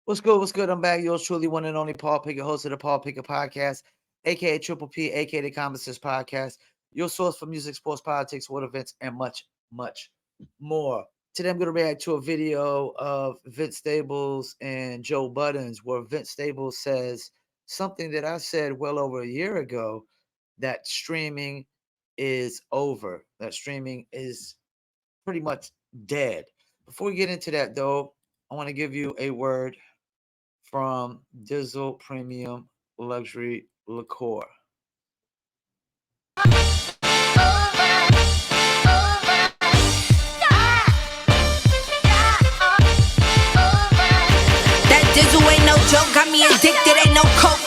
What's good? What's good? I'm back. Yours truly, one and only Paul Pickett, host of the Paul Pickett Podcast, aka Triple P, aka the Common Sense Podcast. Your source for music, sports, politics, world events, and much, much more. Today, I'm going to react to a video of Vince Staples and Joe Budden's, where Vince Staples says something that I said well over a year ago, that streaming is over. That streaming is pretty much dead. Before we get into that, though, I want to give you a word from Dizzle Premium Luxury Liqueur. That Dizzle ain't no joke, got me addicted, ain't no coke.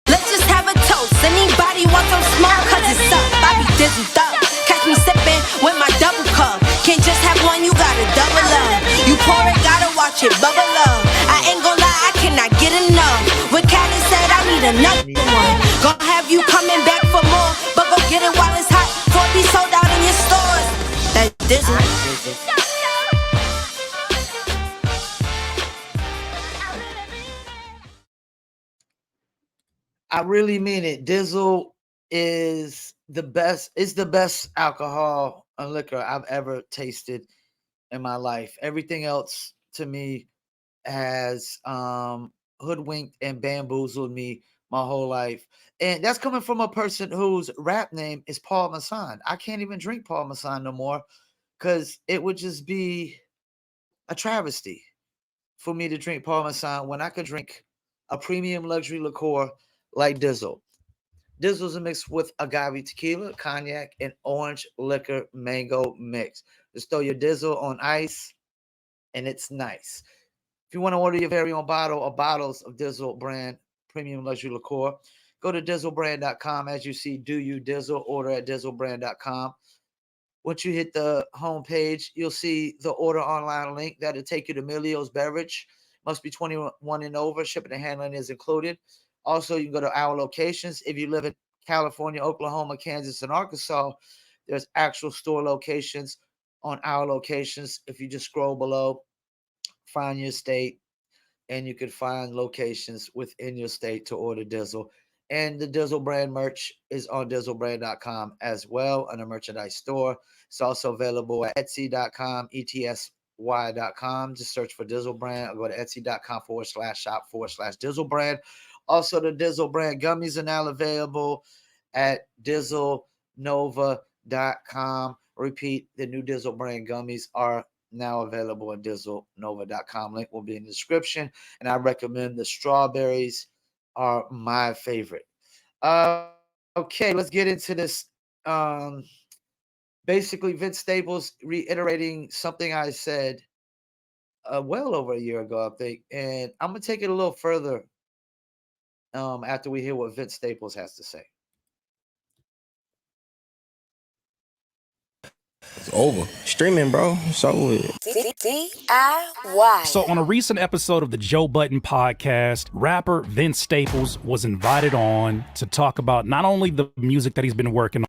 Let's just have a toast. Anybody want some smoke? Cause it's up, I be Dizzled up. Catch me sipping with my double cup. Can't just have one, you gotta double up. You pour it, gotta watch it bubble up. I ain't gon' lie, I cannot get enough. What Callie said, I need another one. Gonna have you coming back for more, but go get it while it's hot, before it be sold out in your stores. That Dizzle. I really mean it. Dizzle is the best. It's the best alcohol and liquor I've ever tasted in my life. Everything else to me has hoodwinked and bamboozled me my whole life. And that's coming from a person whose rap name is Paul Masson. I can't even drink Paul Masson no more because it would just be a travesty for me to drink Paul Masson when I could drink a premium luxury liqueur like Dizzle. Dizzle's a mix with agave tequila, cognac, and orange liquor mango mix. Just throw your Dizzle on ice, and it's nice. If you want to order your very own bottle or bottles of Dizzle brand premium luxury liqueur, go to dizzlebrand.com. As you see, do you Dizzle, order at dizzlebrand.com. Once you hit the home page, you'll see the order online link. That'll take you to Milio's Beverage. Must be 21 and over. Shipping and handling is included. Also, you can go to our locations. If you live in California, Oklahoma, Kansas, and Arkansas, there's actual store locations on our locations. If you just scroll below, find your state, and you can find locations within your state to order Dizzle. And the Dizzle brand merch is on dizzlebrand.com as well, on a merchandise store. It's also available at etsy.com, etsy.com. Just search for Dizzle brand or go to etsy.com/shop/Dizzle brand. Also, the Dizzle brand gummies are now available at dizzlenova.com. Repeat, the new Dizzle brand gummies are now available at dizzlenova.com. Link will be in the description. And I recommend the strawberries are my favorite. Okay, let's get into this. Basically, Vince Staples reiterating something I said well over a year ago, I think. And I'm going to take it a little further after we hear what Vince Staples has to say. It's over. Streaming, bro. It's over with. DIY. So on a recent episode of the Joe Budden podcast, rapper Vince Staples was invited on to talk about not only the music that he's been working on.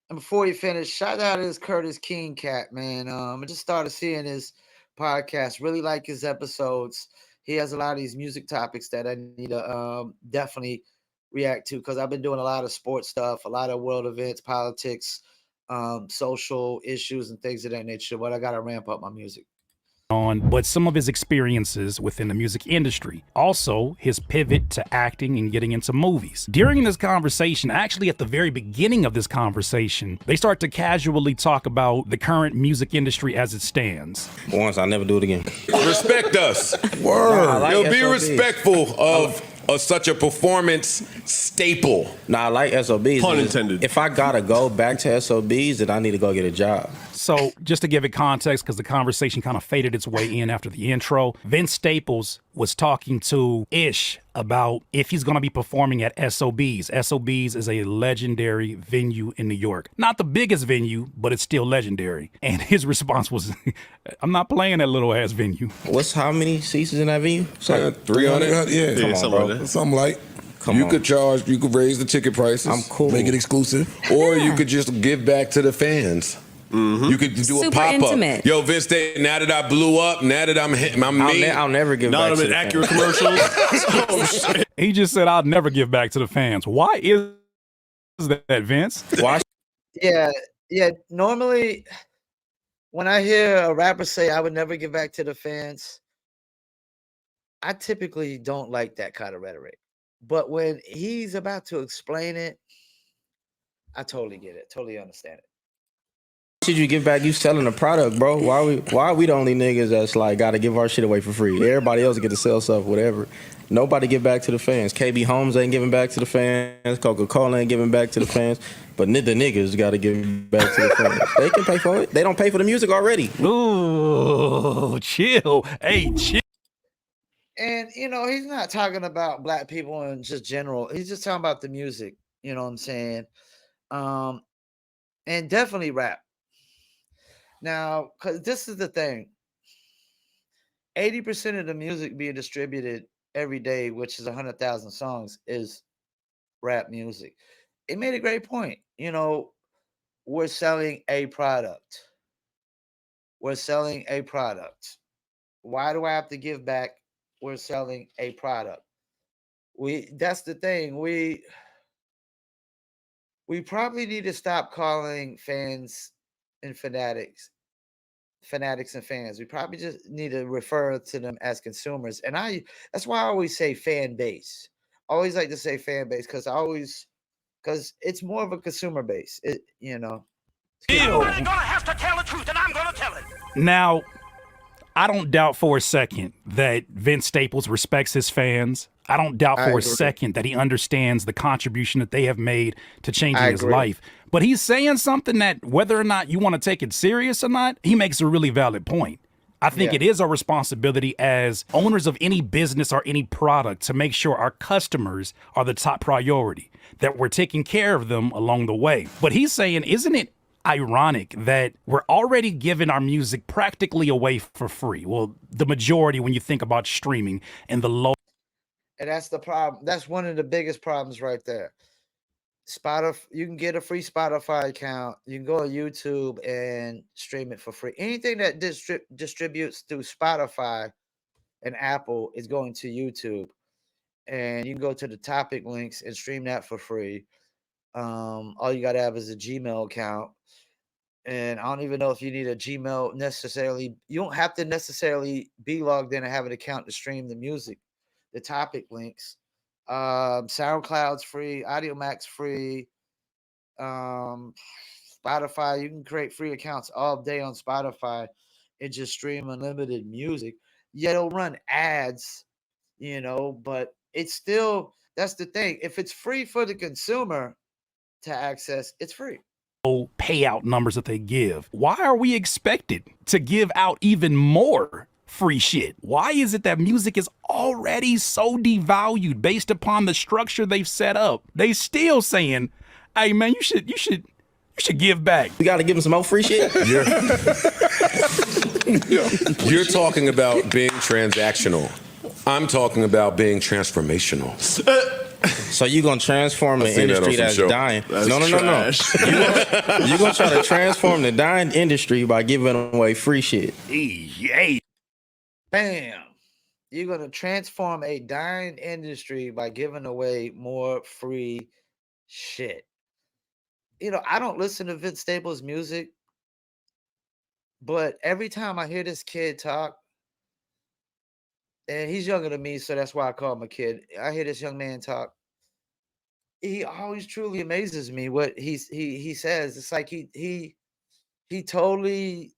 And before you finish, shout out to this Curtis King cat, man. I just started seeing his podcast. Really like his episodes. He has a lot of these music topics that I need to definitely react to because I've been doing a lot of sports stuff, a lot of world events, politics, social issues, and things of that nature. But I got to ramp up my music. But some of his experiences within the music industry. Also, his pivot to acting and getting into movies. During this conversation, actually at the very beginning of this conversation, they start to casually talk about the current music industry as it stands. Once, I'll never do it again. Respect us. Word. You'll be respectful of such a performance staple. Nah, I like SOBs. Pun intended. If I gotta go back to SOBs, then I need to go get a job. So just to give it context, because the conversation kind of faded its way in after the intro, Vince Staples was talking to Ish about if he's going to be performing at SOBs. SOBs is a legendary venue in New York. Not the biggest venue, but it's still legendary. And his response was, I'm not playing that little ass venue. What's how many seats is in that venue? It's like 300? Yeah, Come on, something bro. like that. Something like. Come you on. could raise the ticket prices. I'm cool. Make it exclusive. Or you could just give back to the fans. You could do a Super pop-up. intimate. Yo, Vince, now that I blew up, now that I'm me. I'll never give back to the accurate fans. commercials. Oh, shit. He just said, "I'll never give back to the fans." Why is that, Vince? Why? Yeah, yeah. Normally, when I hear a rapper say, "I would never give back to the fans," I typically don't like that kind of rhetoric. But when he's about to explain it, I totally get it. Totally understand it. Should you give back? You selling a product, bro. Why are we the only niggas that's like gotta give our shit away for free? Everybody else get to sell stuff, whatever. Nobody give back to the fans. KB Homes ain't giving back to the fans. Coca-Cola ain't giving back to the fans. But the niggas gotta give back to the fans. They can pay for it. They don't pay for the music already. Ooh, chill. Hey, chill. And he's not talking about black people in just general. He's just talking about the music. You know what I'm saying? And definitely rap. Now, because this is the thing, 80% of the music being distributed every day, which is 100,000 songs, is rap music. It made a great point. We're selling a product. We're selling a product. Why do I have to give back? We're selling a product. That's the thing. We probably need to stop calling fans and fanatics and fans. We probably just need to refer to them as consumers. And that's why I always say fan base. I always like to say fan base because it's more of a consumer base. Ew. You're gonna have to tell the truth, and I'm gonna tell it. Now, I don't doubt for a second that Vince Staples respects his fans. I don't doubt for a second that he understands the contribution that they have made to changing his life. But he's saying something that, whether or not you want to take it serious or not, he makes a really valid point. I think it is our responsibility as owners of any business or any product to make sure our customers are the top priority, that we're taking care of them along the way. But he's saying, isn't it ironic that we're already giving our music practically away for free? Well, the majority when you think about streaming and the low. And that's the problem. That's one of the biggest problems right there. Spotify, you can get a free Spotify account. You can go on YouTube and stream it for free. Anything that distributes through Spotify and Apple is going to YouTube. And you can go to the topic links and stream that for free. All you got to have is a Gmail account. And I don't even know if you need a Gmail necessarily. You don't have to necessarily be logged in and have an account to stream the music. The topic links. SoundCloud's free, AudioMax free, Spotify. You can create free accounts all day on Spotify and just stream unlimited music. Yeah, it'll run ads, but it's still, that's the thing. If it's free for the consumer to access, it's free. Payout numbers that they give. Why are we expected to give out even more free shit? Why is it that music is already so devalued based upon the structure they've set up? They still saying, "Hey man, you should give back." We got to give them some more free shit. You're talking about being transactional. I'm talking about being transformational. So you gonna transform an industry that's dying? No. You gonna try to transform the dying industry by giving away free shit? Hey. Bam. You're going to transform a dying industry by giving away more free shit. I don't listen to Vince Staples' music, but every time I hear this kid talk, and he's younger than me, so that's why I call him a kid. I hear this young man talk. He always truly amazes me what he says. It's like he totally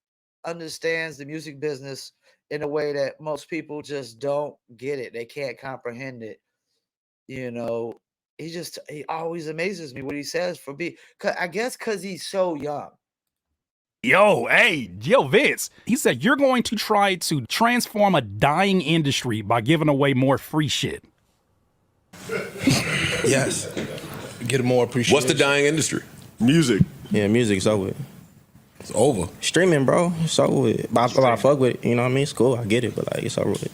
understands the music business in a way that most people just don't get it. They can't comprehend it. He always amazes me what he says I guess because he's so young. Yo, Vince. He said you're going to try to transform a dying industry by giving away more free shit. Yes. Get more appreciation. What's the dying industry? Music. Yeah, music's over. It's over. Streaming, bro. It's over with. But I fuck with it. You know what I mean? It's cool. I get it, but it's over with.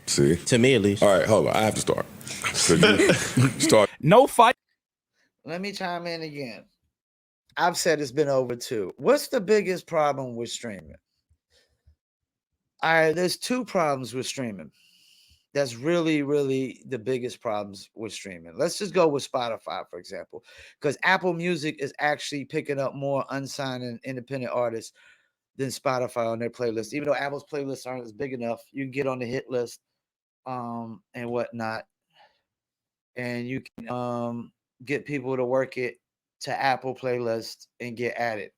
See? To me, at least. All right, hold on. I have to start. So you start. No fight. Let me chime in again. I've said it's been over too. What's the biggest problem with streaming? All right, there's two problems with streaming. That's really, really the biggest problems with streaming. Let's just go with Spotify, for example, because Apple Music is actually picking up more unsigned and independent artists than Spotify on their playlist. Even though Apple's playlists aren't as big enough, you can get on the hit list and whatnot, and you can get people to work it to Apple playlists and get added.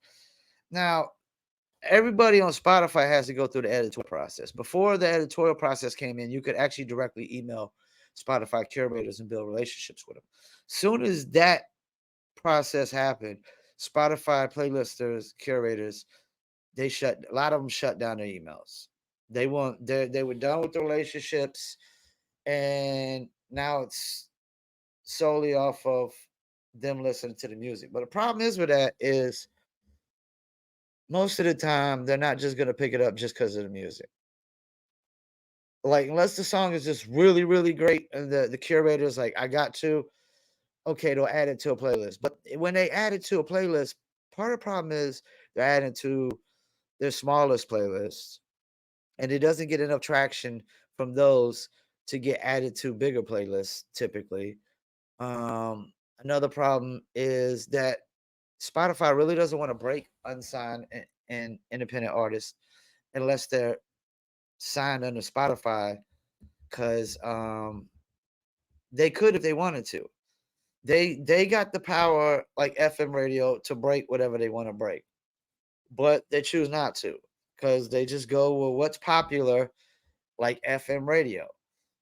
Now, everybody on Spotify has to go through the editorial process. Before the editorial process came in, you could actually directly email Spotify curators and build relationships with them. Soon as that process happened, Spotify playlisters, curators, a lot of them shut down their emails. They were done with the relationships, and now it's solely off of them listening to the music. But the problem is with that is most of the time they're not just gonna pick it up just because of the music. Like unless the song is just really, really great, and the curator's like, I got to, okay, they'll add it to a playlist. But when they add it to a playlist, part of the problem is they're adding to their smallest playlists, and it doesn't get enough traction from those to get added to bigger playlists typically. Another problem is that Spotify really doesn't want to break unsigned and independent artists unless they're signed under Spotify, because they could if they wanted to. They got the power like FM radio to break whatever they want to break, but they choose not to because they just go with what's popular, like FM radio,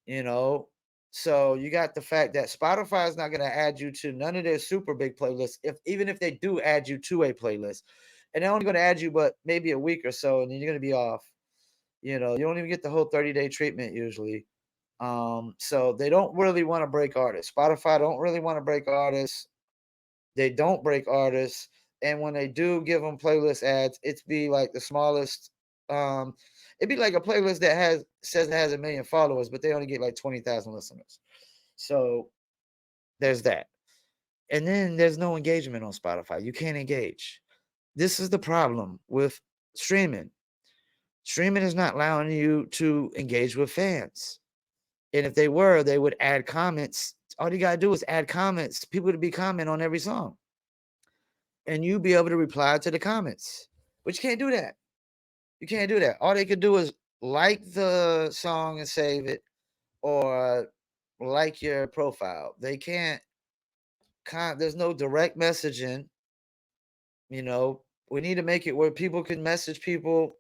you know. So you got the fact that Spotify is not going to add you to none of their super big playlists. If even if they do add you to a playlist, and they're only going to add you, but maybe a week or so, and then you're going to be off. You know, you don't even get the whole 30-day treatment usually. So they don't really want to break artists. Spotify don't really want to break artists. They don't break artists, and when they do give them playlist ads, it's be like the smallest. Um, it'd be like a playlist that says it has 1 million followers, but they only get like 20,000 listeners. So there's that, and then there's no engagement on Spotify. You can't engage. This is the problem with streaming. Streaming is not allowing you to engage with fans. And if they were, they would add comments. All you gotta do is add comments. People to be comment on every song, and you be able to reply to the comments. But you can't do that. You can't do that. All they could do is like the song and save it, or like your profile. They can't. There's no direct messaging. You know, we need to make it where people can message people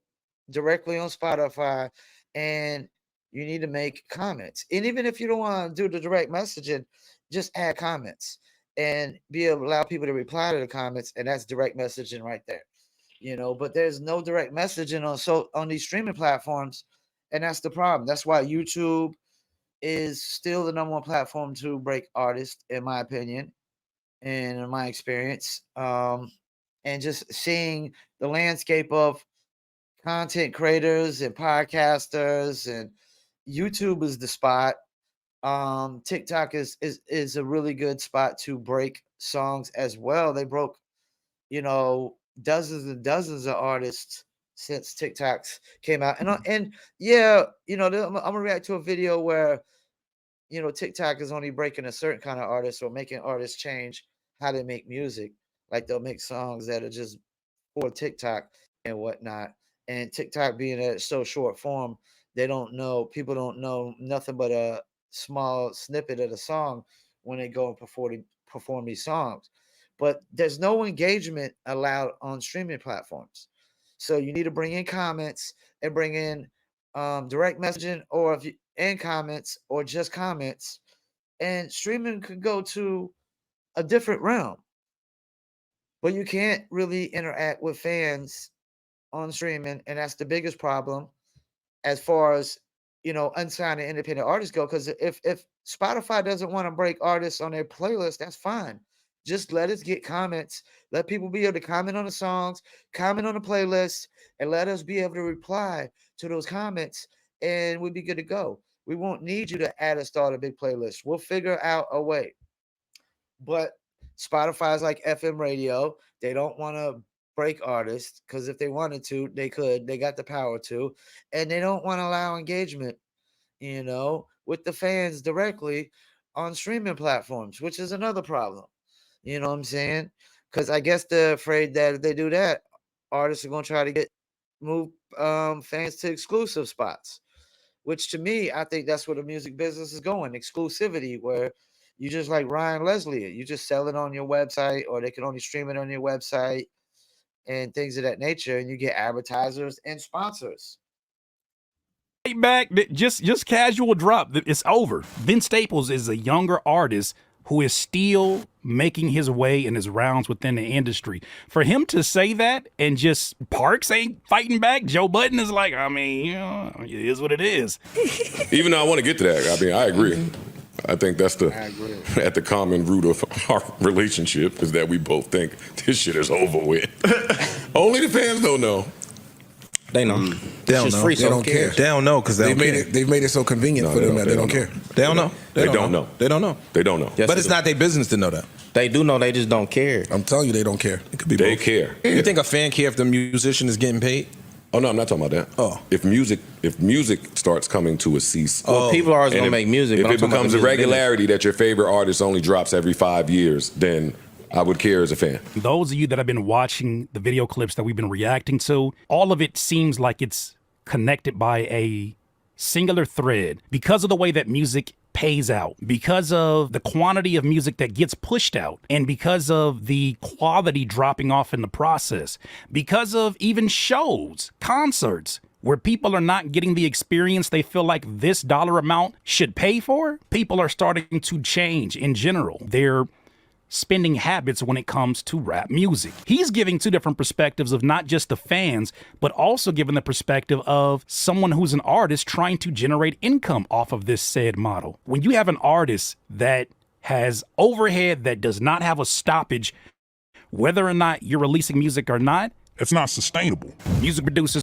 directly on Spotify, and you need to make comments. And even if you don't want to do the direct messaging, just add comments and be able to allow people to reply to the comments, and that's direct messaging right there. You know, but there's no direct messaging on these streaming platforms, and that's the problem. That's why YouTube is still the number one platform to break artists, in my opinion, and in my experience. And just seeing the landscape of content creators and podcasters, and YouTube is the spot. TikTok is a really good spot to break songs as well. They broke, dozens and dozens of artists since TikToks came out. And yeah, I'm gonna react to a video where TikTok is only breaking a certain kind of artist or making artists change how they make music. Like they'll make songs that are just for TikTok and whatnot. And TikTok being a so short form, people don't know nothing but a small snippet of the song when they go and perform these songs. But there's no engagement allowed on streaming platforms. So you need to bring in comments and bring in direct messaging, or if you and comments, or just comments, and streaming could go to a different realm. But you can't really interact with fans on streaming, and that's the biggest problem as far as unsigned and independent artists go. Because if Spotify doesn't want to break artists on their playlist, that's fine. Just let us get comments. Let people be able to comment on the songs, comment on the playlist, and let us be able to reply to those comments, and we'll be good to go. We won't need you to add or start a big playlist. We'll figure out a way. But Spotify's like FM radio. They don't want to break artists because if they wanted to, they could. They got the power to, and they don't want to allow engagement, with the fans directly on streaming platforms, which is another problem. You know what I'm saying? Because I guess they're afraid that if they do that, artists are going to try to move fans to exclusive spots, which to me, I think that's where the music business is going. Exclusivity, where you just like Ryan Leslie, you just sell it on your website, or they can only stream it on your website and things of that nature, and you get advertisers and sponsors. Back, just casual drop. It's over. Vince Staples is a younger artist who is still making his way in his rounds within the industry. For him to say that and just Parks ain't fighting back, Joe Budden is like, it is what it is. Even though I want to get to that, I agree. I think that's at the common root of our relationship is that we both think this shit is over with. Only the fans don't know. They know. They don't know. Free, they don't care. They don't know because they've made it so convenient for them that they don't care. They don't know. They don't know. They don't know. They don't know. Yes, but it's not their business to know that. They do know. They just don't care. I'm telling you, they don't care. It could be they both. care. You think a fan care if the musician is getting paid? Oh no, I'm not talking about that. Oh, if music starts coming to a cease. Well, people are always gonna make music. If it becomes a regularity that your favorite artist only drops every 5 years, then I would care as a fan. Those of you that have been watching the video clips that we've been reacting to, all of it seems like it's connected by a singular thread because of the way that music pays out, because of the quantity of music that gets pushed out, and because of the quality dropping off in the process, because of even shows, concerts, where people are not getting the experience they feel like this dollar amount should pay for. People are starting to change in general. They're spending habits when it comes to rap music. He's giving two different perspectives of not just the fans, but also giving the perspective of someone who's an artist trying to generate income off of this said model. When you have an artist that has overhead that does not have a stoppage, whether or not you're releasing music or not, it's not sustainable. Music producers.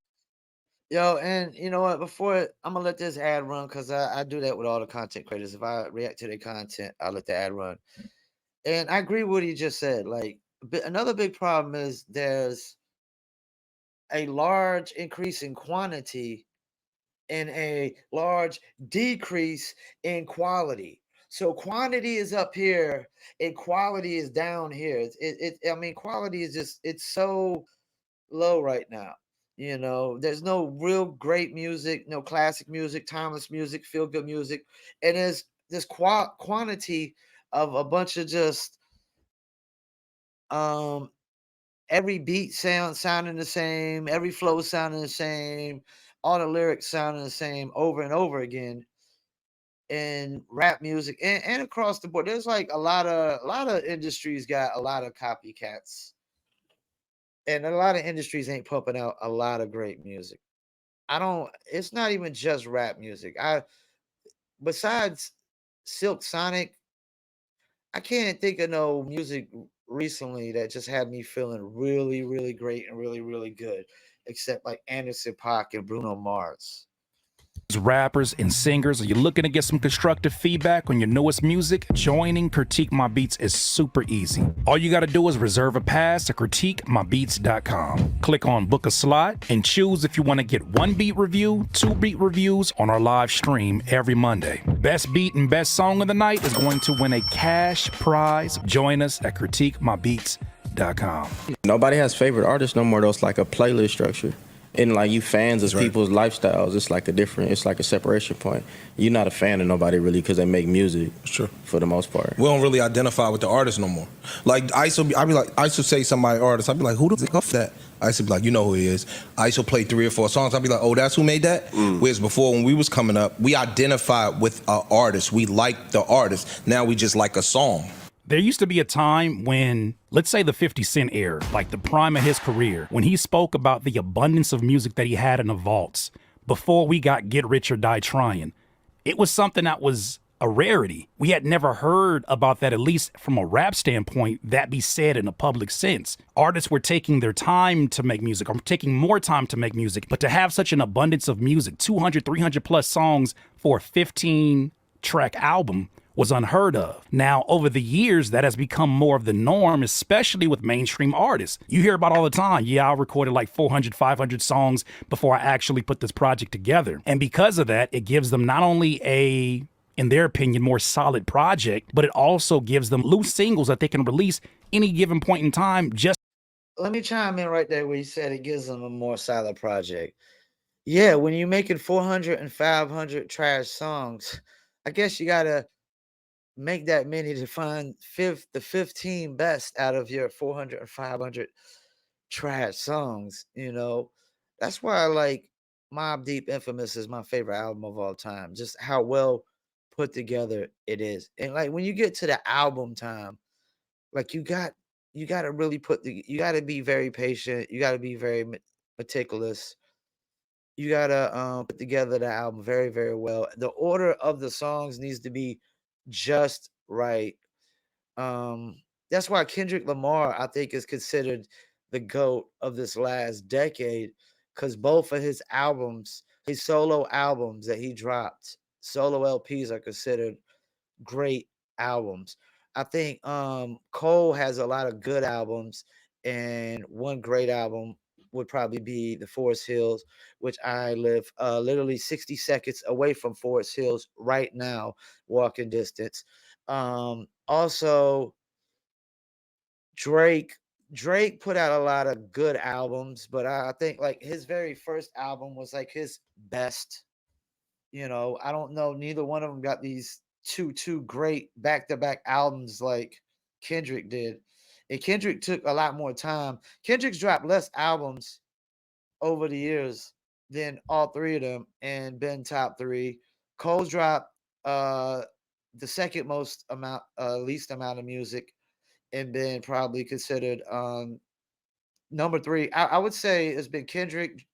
Yo, and you know what? Before I'm gonna let this ad run, because I do that with all the content creators. If I react to their content, I'll let the ad run. And I agree with what he just said. Like, another big problem is there's a large increase in quantity and a large decrease in quality. So quantity is up here and quality is down here. Quality is just, it's so low right now. There's no real great music, no classic music, timeless music, feel good music. And there's this quantity of a bunch of just every beat sounding the same, every flow sounding the same, all the lyrics sounding the same over and over again in rap music and across the board. There's like a lot of industries got a lot of copycats, and a lot of industries ain't pumping out a lot of great music. It's not even just rap music. Besides Silk Sonic, I can't think of no music recently that just had me feeling really, really great and really, really good, except like Anderson .Paak and Bruno Mars. Rappers and singers, are you looking to get some constructive feedback on your newest music? Joining Critique My Beats is super easy. All you got to do is reserve a pass to critiquemybeats.com. Click on book a slot and choose if you want to get 1 beat review, 2 beat reviews on our live stream every Monday. Best beat and best song of the night is going to win a cash prize. Join us at critiquemybeats.com. Nobody has favorite artists no more though. It's like a playlist structure. And like you fans of people's lifestyles, it's like a separation point. You're not a fan of nobody really because they make music. Sure. For the most part. We don't really identify with the artist no more. Like I used to say somebody artist, I'd be like, who the fuck that? I used to be like, you know who he is. I used to play 3 or 4 songs. I'd be like, oh, that's who made that? Whereas before when we was coming up, we identified with an artist. We liked the artist. Now we just like a song. There used to be a time when, let's say the 50 Cent era, like the prime of his career, when he spoke about the abundance of music that he had in the vaults before we got Get Rich or Die Trying. It was something that was a rarity. We had never heard about that, at least from a rap standpoint, that be said in a public sense. Artists were taking their time to make music, or taking more time to make music, but to have such an abundance of music, 200, 300 plus songs for a 15-track album, was unheard of. Now, over the years, that has become more of the norm, especially with mainstream artists. You hear about all the time, yeah, I recorded like 400, 500 songs before I actually put this project together. And because of that, it gives them not only a, in their opinion, more solid project, but it also gives them loose singles that they can release any given point in time. Just let me chime in right there where you said it gives them a more solid project. Yeah, when you're making 400 and 500 trash songs, I guess you gotta make that many to find the 15 best out of your 400 or 500 trash songs. That's why I like Mobb Deep Infamous is my favorite album of all time. Just how well put together it is. And like when you get to the album time, like you got to really you got to be very patient. You got to be very meticulous. You got to put together the album very, very well. The order of the songs needs to be just right. Um, that's why Kendrick Lamar, I think, is considered the GOAT of this last decade, because both of his albums, his solo albums that he dropped, solo LPs are considered great albums. I think Cole has a lot of good albums, and one great album would probably be the Forest Hills, which I live literally 60 seconds away from Forest Hills right now, walking distance. Also, Drake. Drake put out a lot of good albums, but I think like his very first album was like his best. I don't know. Neither one of them got these two great back-to-back albums like Kendrick did. And Kendrick took a lot more time. Kendrick's dropped less albums over the years than all three of them and been top three. Cole's dropped the second most amount, least amount of music, and been probably considered number three. I would say it's been Kendrick.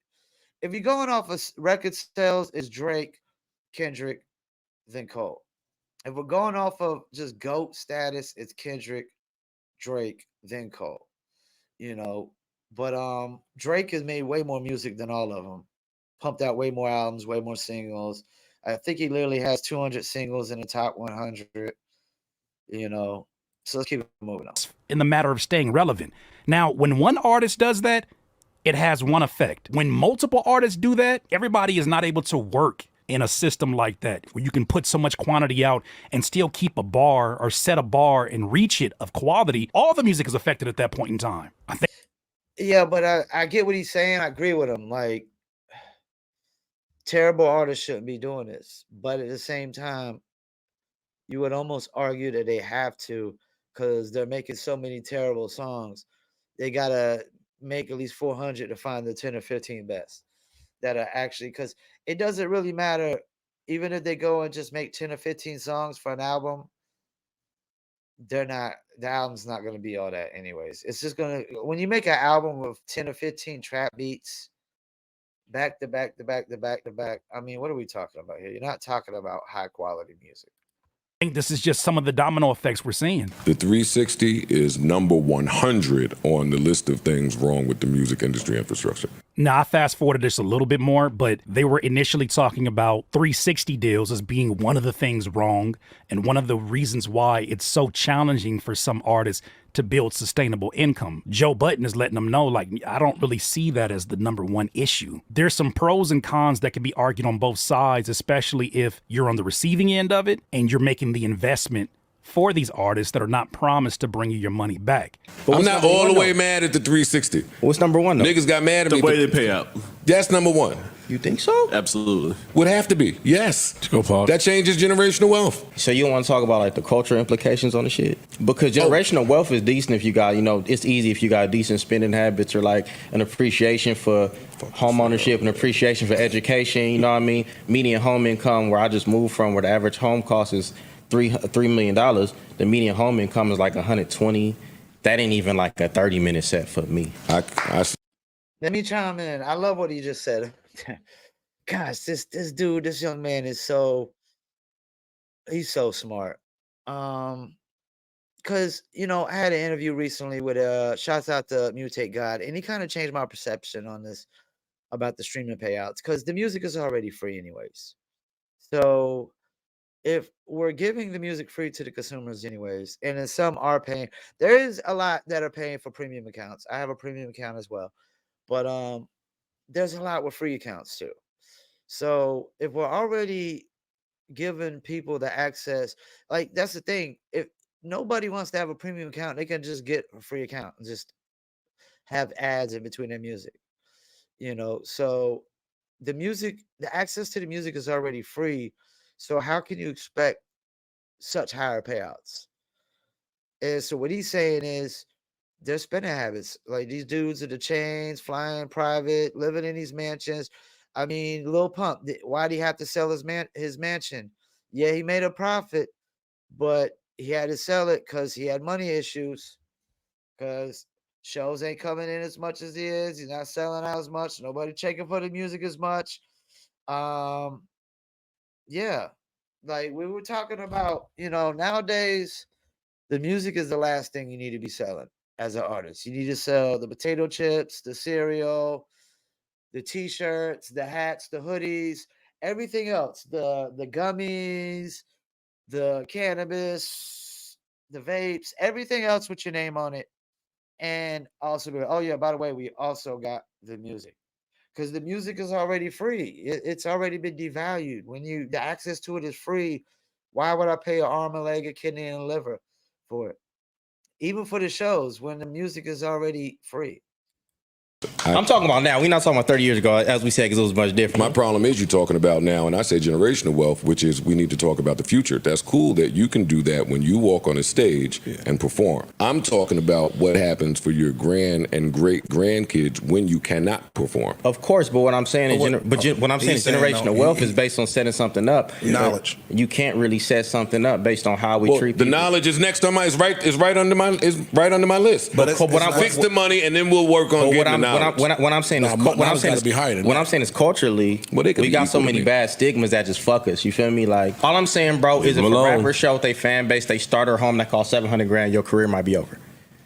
If you're going off of record sales, it's Drake, Kendrick, then Cole. If we're going off of just GOAT status, it's Kendrick, Drake, then Cole. You know, but Drake has made way more music than all of them. Pumped out way more albums, way more singles. I think he literally has 200 singles in the top 100. You know, so let's keep it moving on. in the matter of staying relevant. Now, when one artist does that, it has one effect. When multiple artists do that, everybody is not able to work in a system like that, where you can put so much quantity out and still keep a bar or set a bar and reach it of quality. All the music is affected at that point in time. I think. Yeah, but I get what he's saying. I agree with him. Like, terrible artists shouldn't be doing this. But at the same time, you would almost argue that they have to, because they're making so many terrible songs. They got to make at least 400 to find the 10 or 15 best that are actually, because it doesn't really matter. Even if they go and just make 10 or 15 songs for an album, the album's not going to be all that anyways. It's just going to, when you make an album of 10 or 15 trap beats back to back to back to back to back, I mean, what are we talking about here? You're not talking about high quality music. I think this is just some of the domino effects we're seeing. The 360 is number 100 on the list of things wrong with the music industry infrastructure. Now, I fast forwarded this a little bit more, but they were initially talking about 360 deals as being one of the things wrong and one of the reasons why it's so challenging for some artists to build sustainable income. Joe Budden is letting them know, like, I don't really see that as the number one issue. There's some pros and cons that can be argued on both sides, especially if you're on the receiving end of it and you're making the investment for these artists that are not promised to bring you your money back. I'm not all the way mad at the 360. What's number one, though? Niggas got mad at me. The way they pay out. That's number one. You think so? Absolutely. Would have to be. Yes. Go, Paul. That changes generational wealth. So you don't want to talk about like the cultural implications on the shit? Because generational wealth is decent if you got, it's easy if you got decent spending habits or like an appreciation for home ownership, an appreciation for education, you know what I mean? Median home income, where I just moved from, where the average home cost is $3 million, the median home income is like 120. That ain't even like a 30-minute set for me. Let me chime in. I love what he just said. Gosh, this dude, this young man is he's so smart. Cause I had an interview recently with shouts out to Mutate God, and he kind of changed my perception on this about the streaming payouts, because the music is already free anyways. So if we're giving the music free to the consumers anyways, and then some are paying, there is a lot that are paying for premium accounts. I have a premium account as well, but there's a lot with free accounts too. So if we're already giving people the access, like that's the thing. If nobody wants to have a premium account, they can just get a free account and just have ads in between their music. So the access to the music is already free. So how can you expect such higher payouts? And so what he's saying is their spending habits, like these dudes in the chains, flying private, living in these mansions. I mean, Lil Pump, why'd he have to sell his mansion? Yeah, he made a profit, but he had to sell it because he had money issues. Because shows ain't coming in as much as he is. He's not selling out as much. Nobody checking for the music as much. Um, yeah, like we were talking about, nowadays the music is the last thing you need to be selling as an artist. You need to sell the potato chips, the cereal, the t-shirts, the hats, the hoodies, everything else, the gummies, the cannabis, the vapes, everything else with your name on it. And also be like, oh yeah, by the way, we also got the music. Because the music is already free. It's already been devalued. When the access to it is free, why would I pay an arm, a leg, a kidney, and a liver for it? Even for the shows when the music is already free. I'm talking about now. We're not talking about 30 years ago, as we said, because it was much different. My problem is you're talking about now, and I say generational wealth, which is we need to talk about the future. That's cool that you can do that when you walk on a stage and perform. I'm talking about what happens for your grand and great grandkids when you cannot perform. Of course, but what I'm saying is, what I'm saying is generational wealth is based on setting something up. Knowledge. You can't really set something up based on how we treat people. The knowledge is next on my is right under my list. But fix the money and then we'll work on getting the knowledge. What I'm saying is culturally, we got so many bad stigmas that just fuck us. You feel me? Like, all I'm saying, bro, is if a rapper showed their fan base they starter home that cost $700,000, your career might be over.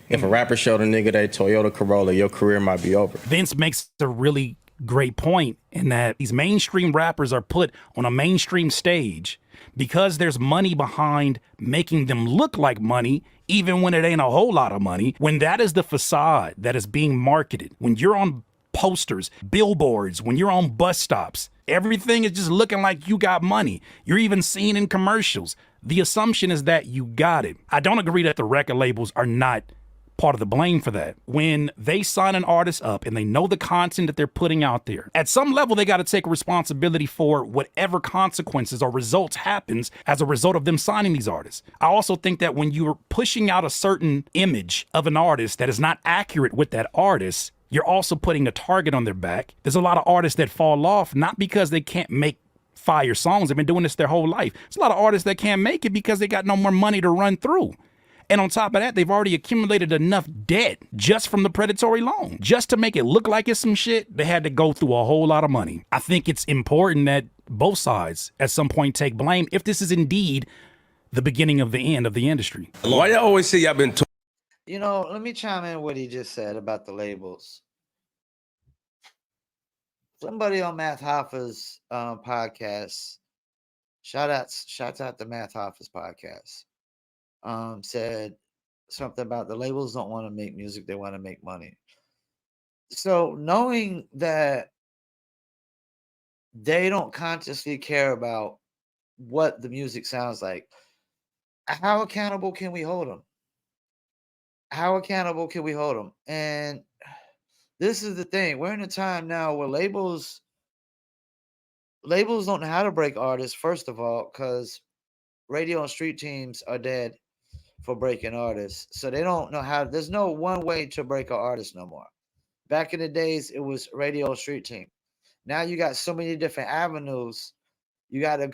If a rapper showed a nigga their Toyota Corolla, your career might be over. Vince makes a really great point in that these mainstream rappers are put on a mainstream stage because there's money behind making them look like money, even when it ain't a whole lot of money. When that is the facade that is being marketed, when you're on posters, billboards, when you're on bus stops, everything is just looking like you got money. You're even seen in commercials. The assumption is that you got it. I don't agree that the record labels are not part of the blame for that. When they sign an artist up and they know the content that they're putting out there, at some level they got to take responsibility for whatever consequences or results happens as a result of them signing these artists. I also think that when you're pushing out a certain image of an artist that is not accurate with that artist, you're also putting a target on their back. There's a lot of artists that fall off not because they can't make fire songs. They've been doing this their whole life. There's a lot of artists that can't make it because they got no more money to run through. And on top of that, they've already accumulated enough debt just from the predatory loan. Just to make it look like it's some shit, they had to go through a whole lot of money. I think it's important that both sides at some point take blame if this is indeed the beginning of the end of the industry. Why y'all always say y'all been Let me chime in what he just said about the labels. Somebody on Math Hoffa's podcast, shouts out to Math Hoffa's podcast, said something about the labels don't want to make music, they want to make money. So knowing that they don't consciously care about what the music sounds like, how accountable can we hold them? And this is the thing. We're in a time now where labels don't know how to break artists, first of all, because radio and street teams are dead for breaking artists. So they don't know how. There's no one way to break an artist no more. Back in the days, it was radio and street team. Now you got so many different avenues. You damn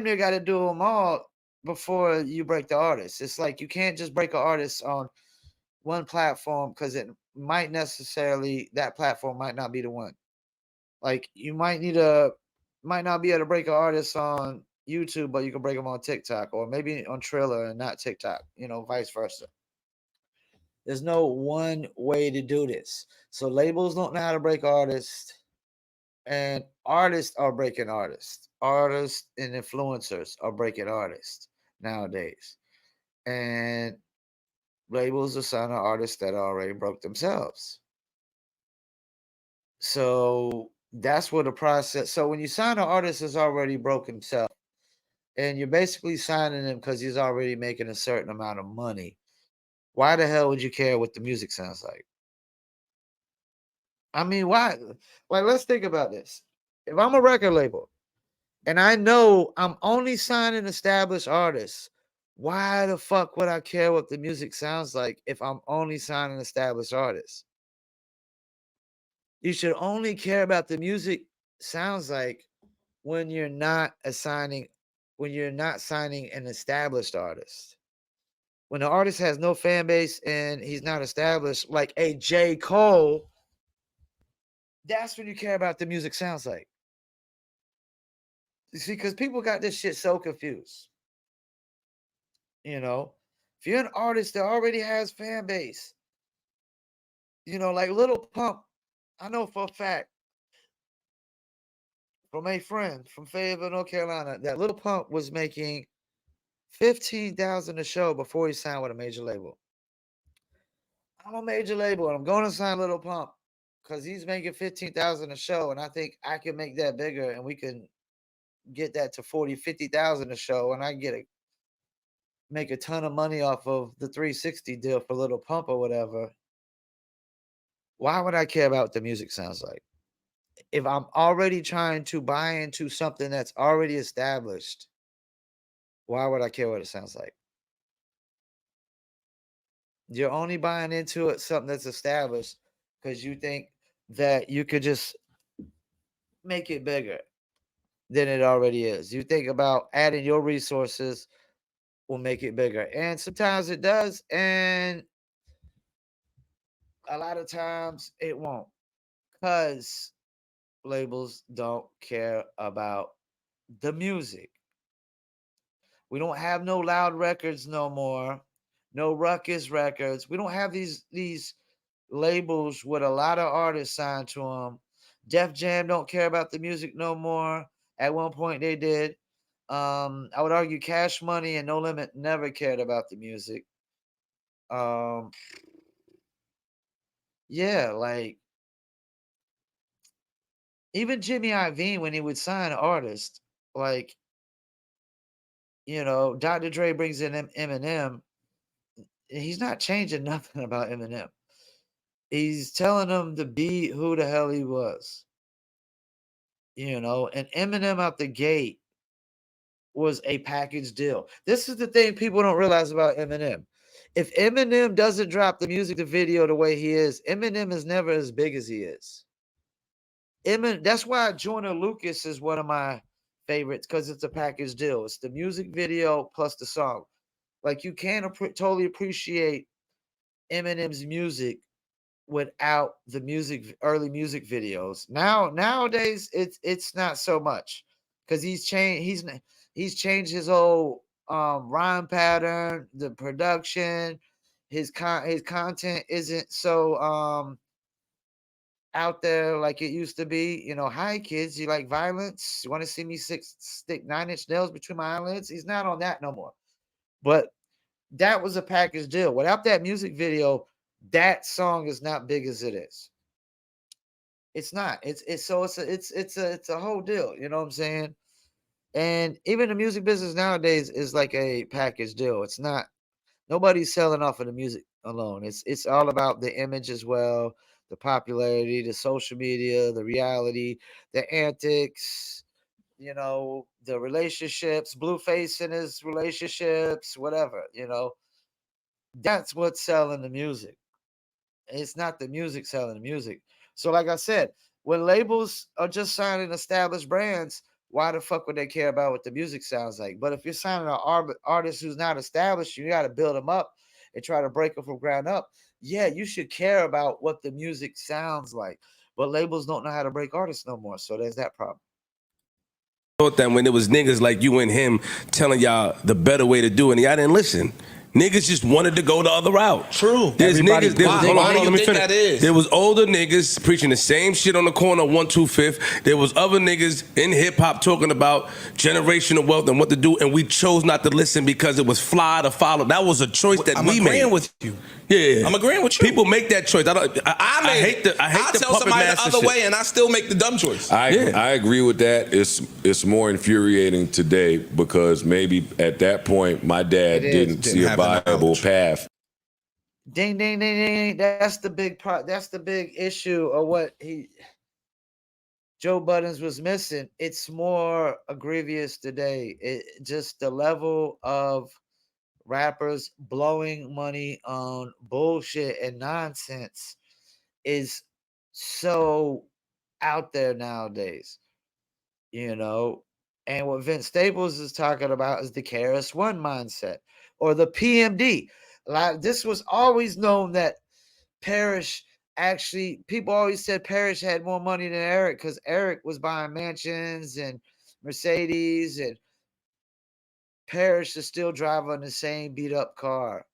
near got to do them all before you break the artist. It's like you can't just break an artist on one platform because that platform might not be the one. Like you might not be able to break an artist on YouTube, but you can break them on TikTok or maybe on Triller and not TikTok, vice versa. There's no one way to do this. So labels don't know how to break artists. And artists are breaking artists. Artists and influencers are breaking artists nowadays. And labels are signing artists that already broke themselves. So that's what the process. So when you sign an artist that's already broke himself, and you're basically signing him because he's already making a certain amount of money, why the hell would you care what the music sounds like? I mean, why? Like, let's think about this. If I'm a record label and I know I'm only signing established artists, why the fuck would I care what the music sounds like if I'm only signing established artists? You should only care about the music sounds like when you're not signing an established artist. When the artist has no fan base and he's not established, like a J. Cole, that's when you care about the music sounds like. You see, because people got this shit so confused. You know, if you're an artist that already has fan base, like Little Pump, I know for a fact from a friend from Fayetteville, North Carolina, that Little Pump was making $15,000 a show before he signed with a major label. I'm a major label and I'm going to sign Little Pump because he's making $15,000 a show, and I think I can make that bigger, and we can get that to $40,000-$50,000 a show, and I can make a ton of money off of the 360 deal for Little Pump or whatever. Why would I care about what the music sounds like? If I'm already trying to buy into something that's already established, why would I care what it sounds like? You're only buying into it, something that's established, because you think that you could just make it bigger than it already is. You think about adding your resources will make it bigger. And sometimes it does. And a lot of times it won't. Because labels don't care about the music. We don't have no Loud Records no more. No Ruckus Records. We don't have these labels with a lot of artists signed to them. Def Jam don't care about the music no more. At one point they did. I would argue Cash Money and No Limit never cared about the music. Yeah, like even Jimmy Iovine, when he would sign an artist, like, Dr. Dre brings in Eminem, he's not changing nothing about Eminem. He's telling him to be who the hell he was. And Eminem out the gate was a package deal. This is the thing people don't realize about Eminem. If Eminem doesn't drop the music, the video the way he is, Eminem is never as big as he is. That's why Joyner Lucas is one of my favorites, because it's a package deal. It's the music video plus the song. Like, you can't totally appreciate Eminem's music without the early music videos. Nowadays it's not so much, because he's changed his whole rhyme pattern, the production, his content isn't so out there like it used to be. Hi kids, you like violence? You want to see me stick 9-inch nails between my eyelids? He's not on that no more. But that was a package deal. Without that music video, that song is not big as it is. It's not. It's a whole deal. You know what I'm saying? And even the music business nowadays is like a package deal. It's not. Nobody's selling off of the music alone. It's all about the image as well, the popularity, the social media, the reality, the antics, the relationships, Blueface and his relationships, whatever, That's what's selling the music. It's not the music selling the music. So, like I said, when labels are just signing established brands, why the fuck would they care about what the music sounds like? But if you're signing an artist who's not established, you got to build them up and try to break them from ground up. Yeah, you should care about what the music sounds like. But labels don't know how to break artists no more. So there's that problem. Thought that when it was niggas like you and him telling y'all the better way to do it, and y'all didn't listen. Niggas just wanted to go the other route. True. There's Everybody- niggas. There's, why? hold on, Why hold do on, you let me think finish. that is? There was older niggas preaching the same shit on the corner, 125th. There was other niggas in hip hop talking about generational wealth and what to do, and we chose not to listen because it was fly to follow. That was a choice that I'm we agreeing made. with you. Yeah, I'm agreeing with you. People make that choice. I hate the I'll tell puppet somebody the master other shit. way, and I still make the dumb choice. I agree with that. It's more infuriating today because maybe at that point my dad It is. didn't see a have the viable knowledge. path. Ding, ding, ding, ding. That's the big part. That's the big issue of what Joe Buttons was missing. It's more egregious today. It just the level of rappers blowing money on bullshit and nonsense is so out there nowadays, you know. And what Vince Staples is talking about is the KRS-One mindset or the PMD. Like this was always known that Parrish actually, people always said Parrish had more money than Eric because Eric was buying mansions and Mercedes, and Parrish is still driving the same beat up car.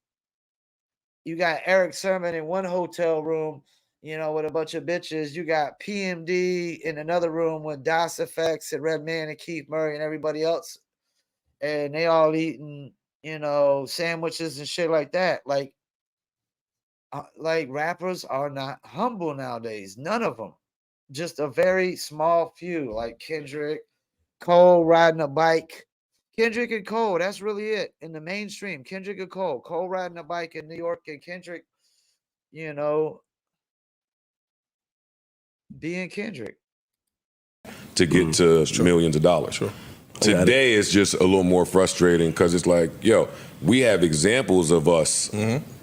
You got Eric Sermon in one hotel room, you know, with a bunch of bitches. You got PMD in another room with Das Effects and Redman and Keith Murray and everybody else. And they all eating, you know, sandwiches and shit like that. Like rappers are not humble nowadays. None of them. Just a very small few, like Kendrick, Cole riding a bike. Kendrick and Cole, that's really it in the mainstream. Kendrick and Cole. Cole riding a bike in New York and Kendrick, you know, being Kendrick. To get to millions of dollars. Sure. Today is just a little more frustrating because it's like, yo, we have examples of us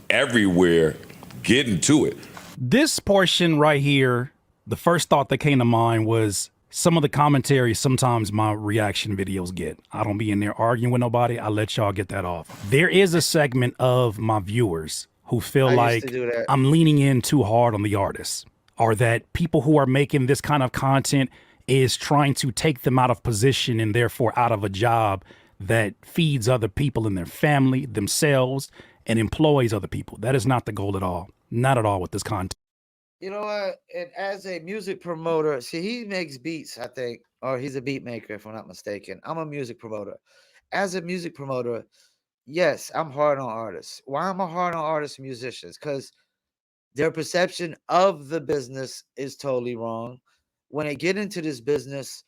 everywhere getting to it. This portion right here, the first thought that came to mind was some of the commentary sometimes my reaction videos get. I don't be in there arguing with nobody. I let y'all get that off. There is a segment of my viewers who feel I used like to do that. I'm leaning in too hard on the artists, or that people who are making this kind of content is trying to take them out of position and therefore out of a job that feeds other people in their family, themselves, and employs other people. That is not the goal at all. Not at all with this content. You know what? And as a music promoter, see, he makes beats, I think, or he's a beat maker, if I'm not mistaken. I'm a music promoter. As a music promoter, yes, I'm hard on artists. Why am I hard on artists and musicians? Because their perception of the business is totally wrong. When they get into this business,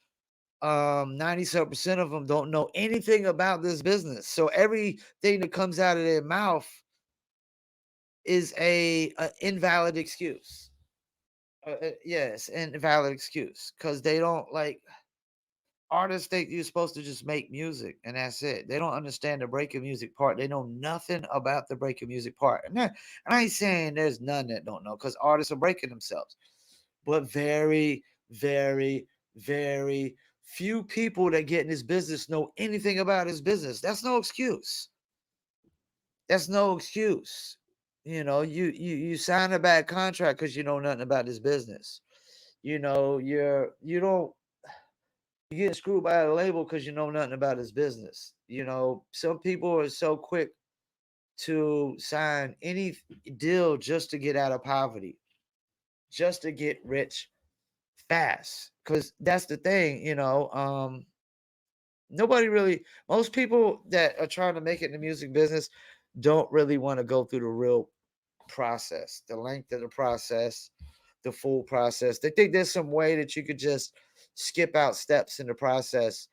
97% of them don't know anything about this business. So everything that comes out of their mouth is a invalid excuse. Yes, invalid excuse because they don't like artists think you're supposed to just make music and that's it. They don't understand the breaking music part. They know nothing about the breaking music part. And I ain't saying there's none that don't know because artists are breaking themselves, but very, very, very few people that get in this business know anything about this business. That's no excuse. That's no excuse. You know, you sign a bad contract because you know nothing about this business. You know, you get screwed by a label because you know nothing about this business. You know, some people are so quick to sign any deal just to get out of poverty, just to get rich fast. Because that's the thing, you know. Most people that are trying to make it in the music business don't really want to go through the real process, the length of the process, the full process. They think there's some way that you could just skip out steps in the process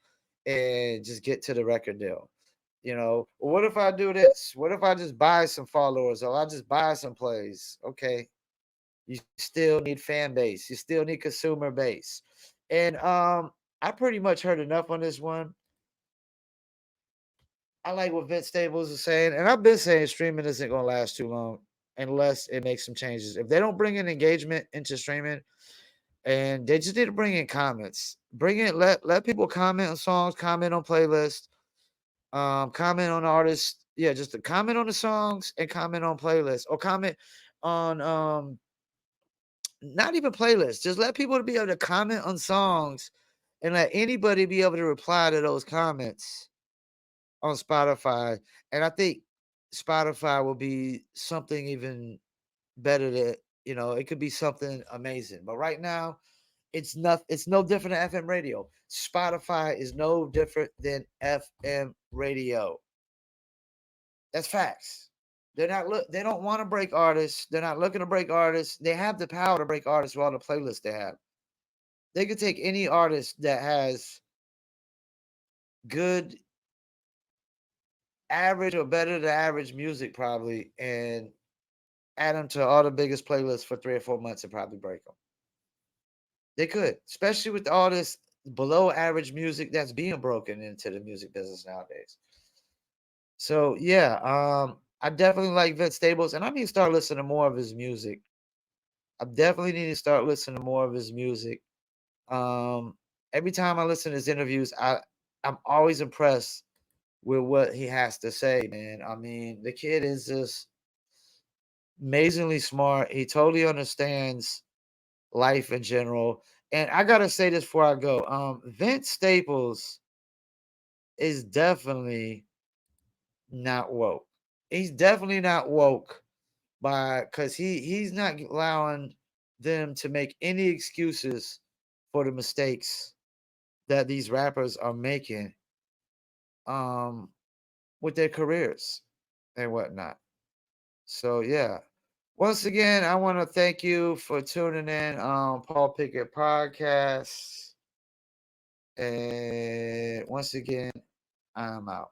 and just get to the record deal. You know, what if I do this? What if I just buy some followers or I just buy some plays? Okay. You still need fan base. You still need consumer base. And I pretty much heard enough on this one. I like what Vince Staples is saying, and I've been saying streaming isn't going to last too long unless it makes some changes. If they don't bring in engagement into streaming, and they just need to bring in comments, let people comment on songs, comment on playlists, comment on artists. Yeah, just to comment on the songs and comment on playlists, or comment on not even playlists. Just let people be able to comment on songs, and let anybody be able to reply to those comments on Spotify. And I think Spotify will be something even better that, it could be something amazing. But right now, it's no different than FM radio. Spotify is no different than FM radio. That's facts. They don't want to break artists. They're not looking to break artists. They have the power to break artists with all the playlists they have. They could take any artist that has good, average or better than average music probably, and add them to all the biggest playlists for 3 or 4 months and probably break them. They could, especially with all this below average music that's being broken into the music business nowadays. So yeah, I definitely like Vince Staples, and I need to start listening to more of his music. I definitely need to start listening to more of his music. Every time I listen to his interviews, I'm always impressed with what he has to say, man. I mean, the kid is just amazingly smart. He totally understands life in general. And I gotta say this before I go. Vince Staples is definitely not woke. He's definitely not woke because he's not allowing them to make any excuses for the mistakes that these rappers are making um with their careers and whatnot. So yeah. Once again, I want to thank you for tuning in on Paul Pickett Podcast. And once again, I'm out.